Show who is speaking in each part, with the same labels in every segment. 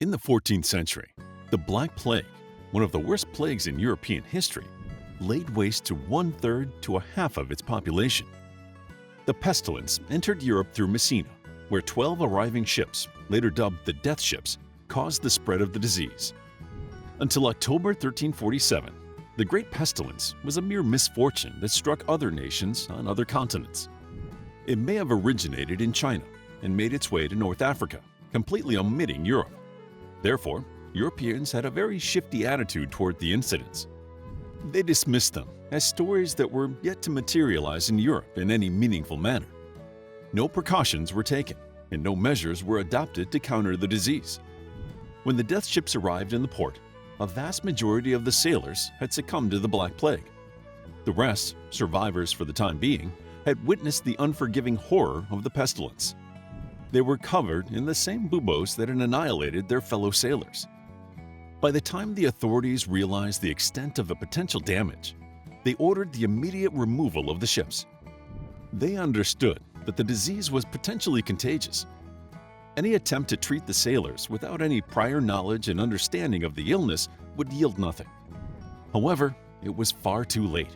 Speaker 1: In the 14th century, the Black Plague, one of the worst plagues in European history, laid waste to one-third to a half of its population. The pestilence entered Europe through Messina, where 12 arriving ships, later dubbed the Death Ships, caused the spread of the disease. Until October 1347, the Great Pestilence was a mere misfortune that struck other nations on other continents. It may have originated in China and made its way to North Africa, completely omitting Europe. Therefore, Europeans had a very shifty attitude toward the incidents. They dismissed them as stories that were yet to materialize in Europe in any meaningful manner. No precautions were taken, and no measures were adopted to counter the disease. When the death ships arrived in the port, a vast majority of the sailors had succumbed to the Black Plague. The rest, survivors for the time being, had witnessed the unforgiving horror of the pestilence. They were covered in the same buboes that had annihilated their fellow sailors. By the time the authorities realized the extent of the potential damage, they ordered the immediate removal of the ships. They understood that the disease was potentially contagious. Any attempt to treat the sailors without any prior knowledge and understanding of the illness would yield nothing. However, it was far too late.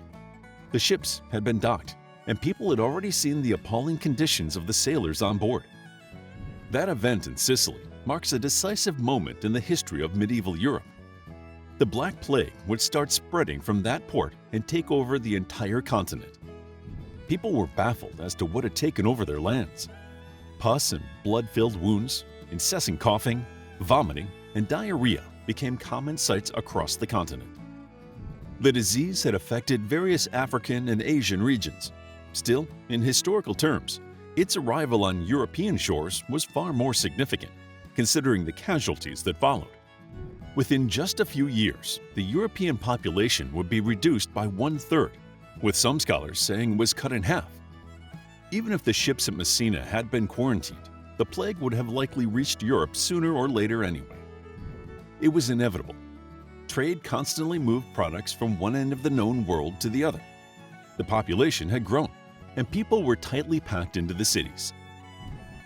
Speaker 1: The ships had been docked, and people had already seen the appalling conditions of the sailors on board. That event in Sicily marks a decisive moment in the history of medieval Europe. The Black Plague would start spreading from that port and take over the entire continent. People were baffled as to what had taken over their lands. Pus and blood-filled wounds, incessant coughing, vomiting, and diarrhea became common sights across the continent. The disease had affected various African and Asian regions. Still, in historical terms, its arrival on European shores was far more significant, considering the casualties that followed. Within just a few years, the European population would be reduced by one-third, with some scholars saying it was cut in half. Even if the ships at Messina had been quarantined, the plague would have likely reached Europe sooner or later anyway. It was inevitable. Trade constantly moved products from one end of the known world to the other. The population had grown, and people were tightly packed into the cities.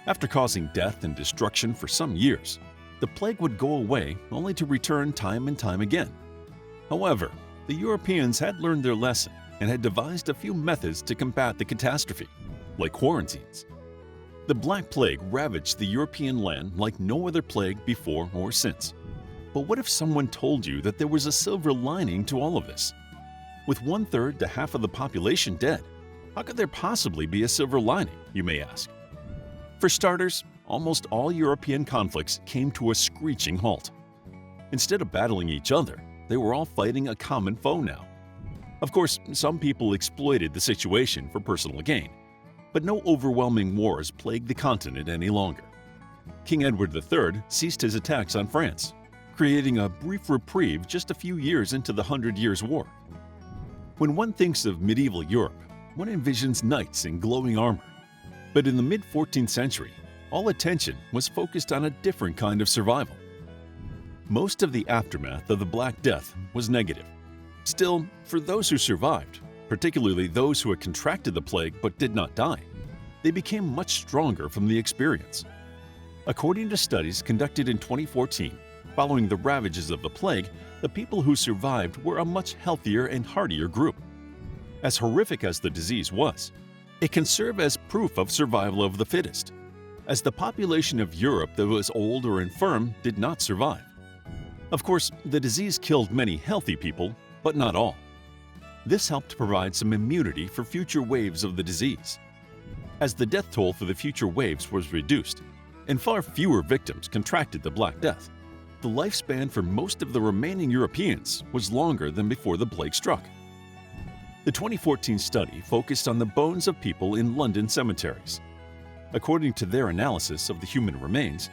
Speaker 1: After causing death and destruction for some years, the plague would go away only to return time and time again. However, the Europeans had learned their lesson and had devised a few methods to combat the catastrophe, like quarantines. The Black Plague ravaged the European land like no other plague before or since. But what if someone told you that there was a silver lining to all of this? With one-third to half of the population dead, how could there possibly be a silver lining, you may ask? For starters, almost all European conflicts came to a screeching halt. Instead of battling each other, they were all fighting a common foe now. Of course, some people exploited the situation for personal gain, but no overwhelming wars plagued the continent any longer. King Edward III ceased his attacks on France, creating a brief reprieve just a few years into the 100 Years' War. When one thinks of medieval Europe, one envisions knights in glowing armor. But in the mid-14th century, all attention was focused on a different kind of survival. Most of the aftermath of the Black Death was negative. Still, for those who survived, particularly those who had contracted the plague but did not die, they became much stronger from the experience. According to studies conducted in 2014, following the ravages of the plague, the people who survived were a much healthier and hardier group. As horrific as the disease was, it can serve as proof of survival of the fittest, as the population of Europe that was old or infirm did not survive. Of course, the disease killed many healthy people, but not all. This helped provide some immunity for future waves of the disease. As the death toll for the future waves was reduced, and far fewer victims contracted the Black Death, the lifespan for most of the remaining Europeans was longer than before the plague struck. The 2014 study focused on the bones of people in London cemeteries. According to their analysis of the human remains,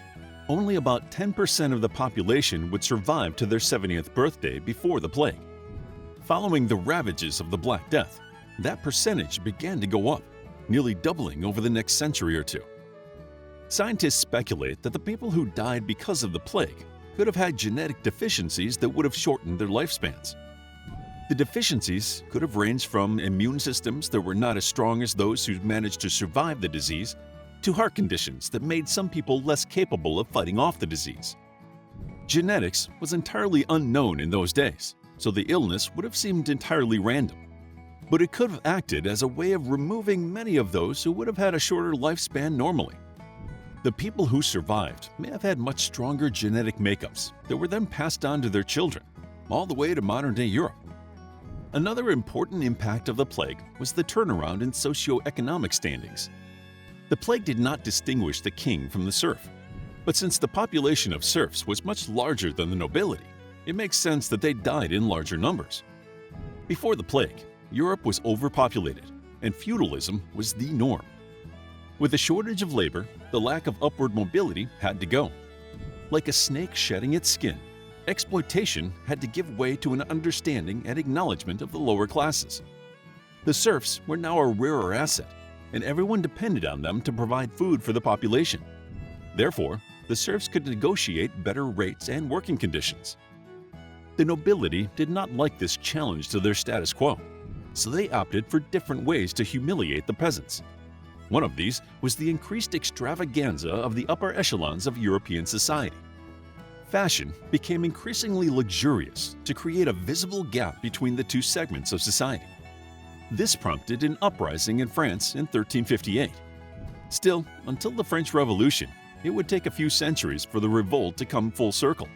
Speaker 1: only about 10% of the population would survive to their 70th birthday before the plague. Following the ravages of the Black Death, that percentage began to go up, nearly doubling over the next century or two. Scientists speculate that the people who died because of the plague could have had genetic deficiencies that would have shortened their lifespans. The deficiencies could have ranged from immune systems that were not as strong as those who managed to survive the disease, to heart conditions that made some people less capable of fighting off the disease. Genetics was entirely unknown in those days, so the illness would have seemed entirely random. But it could have acted as a way of removing many of those who would have had a shorter lifespan normally. The people who survived may have had much stronger genetic makeups that were then passed on to their children, all the way to modern-day Europe. Another important impact of the plague was the turnaround in socioeconomic standings. The plague did not distinguish the king from the serf, but since the population of serfs was much larger than the nobility, it makes sense that they died in larger numbers. Before the plague, Europe was overpopulated, and feudalism was the norm. With a shortage of labor, the lack of upward mobility had to go. Like a snake shedding its skin, exploitation had to give way to an understanding and acknowledgement of the lower classes. The serfs were now a rarer asset, and everyone depended on them to provide food for the population. Therefore, the serfs could negotiate better rates and working conditions. The nobility did not like this challenge to their status quo, so they opted for different ways to humiliate the peasants. One of these was the increased extravaganza of the upper echelons of European society. Fashion became increasingly luxurious to create a visible gap between the two segments of society. This prompted an uprising in France in 1358. Still, until the French Revolution, it would take a few centuries for the revolt to come full circle.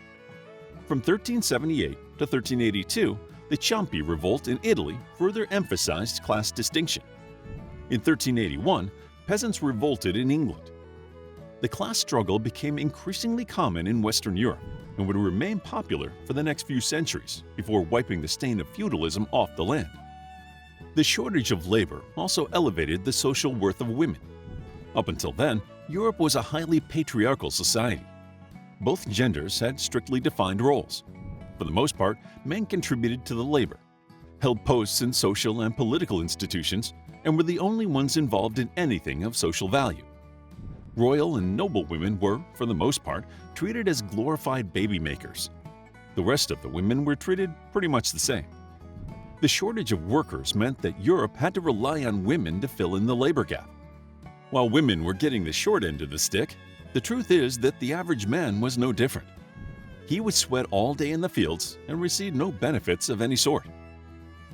Speaker 1: From 1378 to 1382, the Ciompi Revolt in Italy further emphasized class distinction. In 1381, peasants revolted in England. The class struggle became increasingly common in Western Europe and would remain popular for the next few centuries before wiping the stain of feudalism off the land. The shortage of labor also elevated the social worth of women. Up until then, Europe was a highly patriarchal society. Both genders had strictly defined roles. For the most part, men contributed to the labor, held posts in social and political institutions, and were the only ones involved in anything of social value. Royal and noble women were, for the most part, treated as glorified baby makers. The rest of the women were treated pretty much the same. The shortage of workers meant that Europe had to rely on women to fill in the labor gap. While women were getting the short end of the stick, the truth is that the average man was no different. He would sweat all day in the fields and receive no benefits of any sort.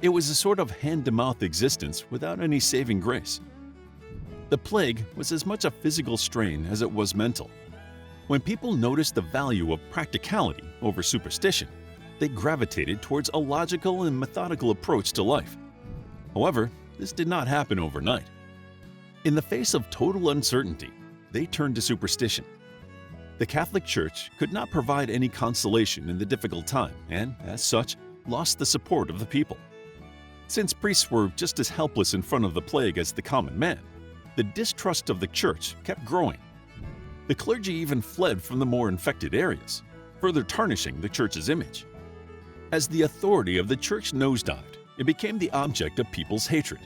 Speaker 1: It was a sort of hand-to-mouth existence without any saving grace. The plague was as much a physical strain as it was mental. When people noticed the value of practicality over superstition, they gravitated towards a logical and methodical approach to life. However, this did not happen overnight. In the face of total uncertainty, they turned to superstition. The Catholic Church could not provide any consolation in the difficult time and, as such, lost the support of the people. Since priests were just as helpless in front of the plague as the common man, the distrust of the Church kept growing. The clergy even fled from the more infected areas, further tarnishing the Church's image. As the authority of the Church nosedived, it became the object of people's hatred.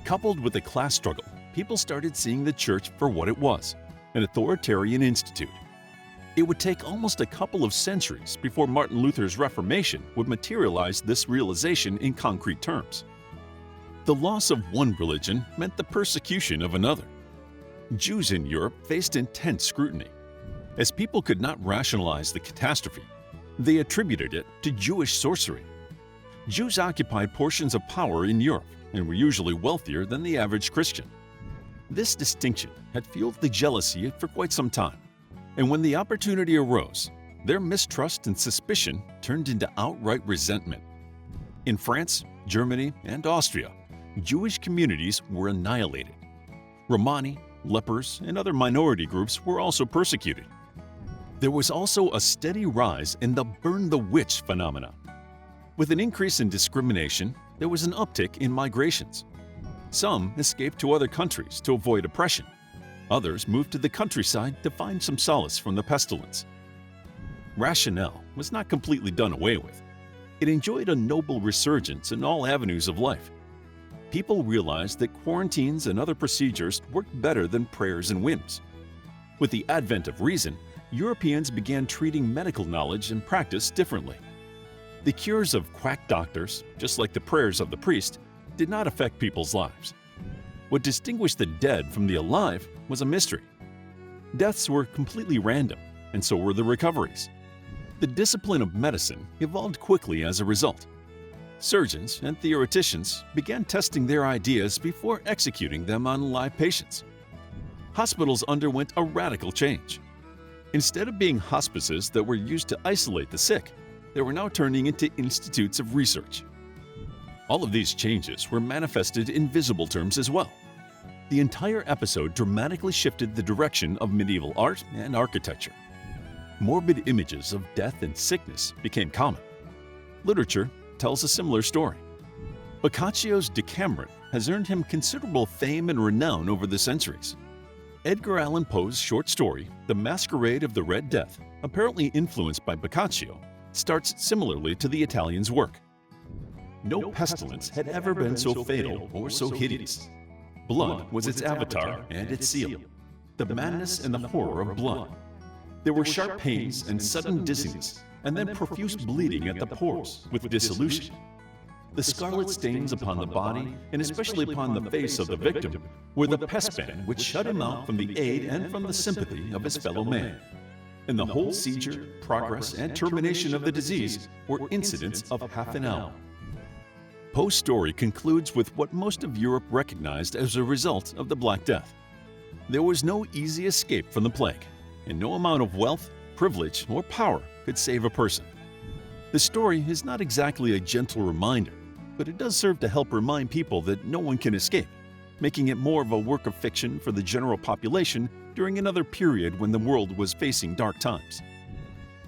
Speaker 1: Coupled with the class struggle, people started seeing the Church for what it was, an authoritarian institute. It would take almost a couple of centuries before Martin Luther's Reformation would materialize this realization in concrete terms. The loss of one religion meant the persecution of another. Jews in Europe faced intense scrutiny. As people could not rationalize the catastrophe, they attributed it to Jewish sorcery. Jews occupied portions of power in Europe and were usually wealthier than the average Christian. This distinction had fueled the jealousy for quite some time, and when the opportunity arose, their mistrust and suspicion turned into outright resentment. In France, Germany, and Austria, Jewish communities were annihilated. Romani, lepers, and other minority groups were also persecuted. There was also a steady rise in the burn the witch phenomena. With an increase in discrimination, there was an uptick in migrations. Some escaped to other countries to avoid oppression. Others moved to the countryside to find some solace from the pestilence. Rationale was not completely done away with. It enjoyed a noble resurgence in all avenues of life. People realized that quarantines and other procedures worked better than prayers and whims. With the advent of reason, Europeans began treating medical knowledge and practice differently. The cures of quack doctors, just like the prayers of the priest, did not affect people's lives. What distinguished the dead from the alive was a mystery. Deaths were completely random, and so were the recoveries. The discipline of medicine evolved quickly as a result. Surgeons and theoreticians began testing their ideas before executing them on live patients. Hospitals underwent a radical change. Instead of being hospices that were used to isolate the sick, they were now turning into institutes of research. All of these changes were manifested in visible terms as well. The entire episode dramatically shifted the direction of medieval art and architecture. Morbid images of death and sickness became common. Literature tells a similar story. Boccaccio's Decameron has earned him considerable fame and renown over the centuries. Edgar Allan Poe's short story, The Masquerade of the Red Death, apparently influenced by Boccaccio, starts similarly to the Italian's work. No pestilence had ever been so fatal or so hideous. Blood was its avatar and its seal, the madness and the horror of blood. There were sharp pains and sudden dizziness, and then profuse bleeding at the pores with dissolution. The scarlet stains upon the body, and especially upon the face of the victim, were the pestband which shut him out from the aid and from the sympathy of his fellow man. And the whole seizure, progress, and termination of the disease were incidents of half an hour. Poe's story concludes with what most of Europe recognized as a result of the Black Death. There was no easy escape from the plague, and no amount of wealth, privilege, or power could save a person. The story is not exactly a gentle reminder, but it does serve to help remind people that no one can escape, making it more of a work of fiction for the general population during another period when the world was facing dark times.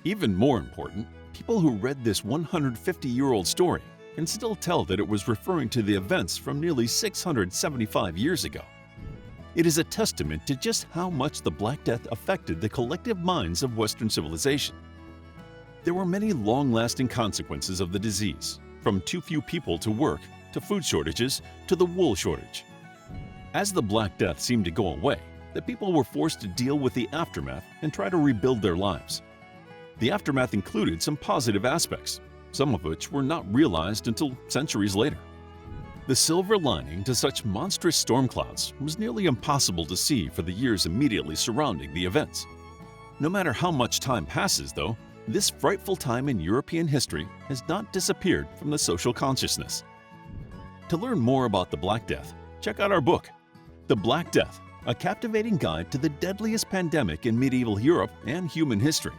Speaker 1: Even more important, people who read this 150-year-old story can still tell that it was referring to the events from nearly 675 years ago. It is a testament to just how much the Black Death affected the collective minds of Western civilization. There were many long-lasting consequences of the disease, from too few people to work, to food shortages, to the wool shortage. As the Black Death seemed to go away, the people were forced to deal with the aftermath and try to rebuild their lives. The aftermath included some positive aspects, some of which were not realized until centuries later. The silver lining to such monstrous storm clouds was nearly impossible to see for the years immediately surrounding the events. No matter how much time passes, though, this frightful time in European history has not disappeared from the social consciousness. To learn more about the Black Death, check out our book, The Black Death, a captivating guide to the deadliest pandemic in medieval Europe and human history.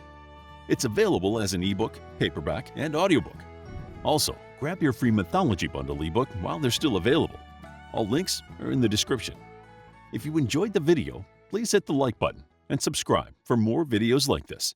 Speaker 1: It's available as an ebook, paperback, and audiobook. Also, grab your free Mythology Bundle ebook while they're still available. All links are in the description. If you enjoyed the video, please hit the like button and subscribe for more videos like this.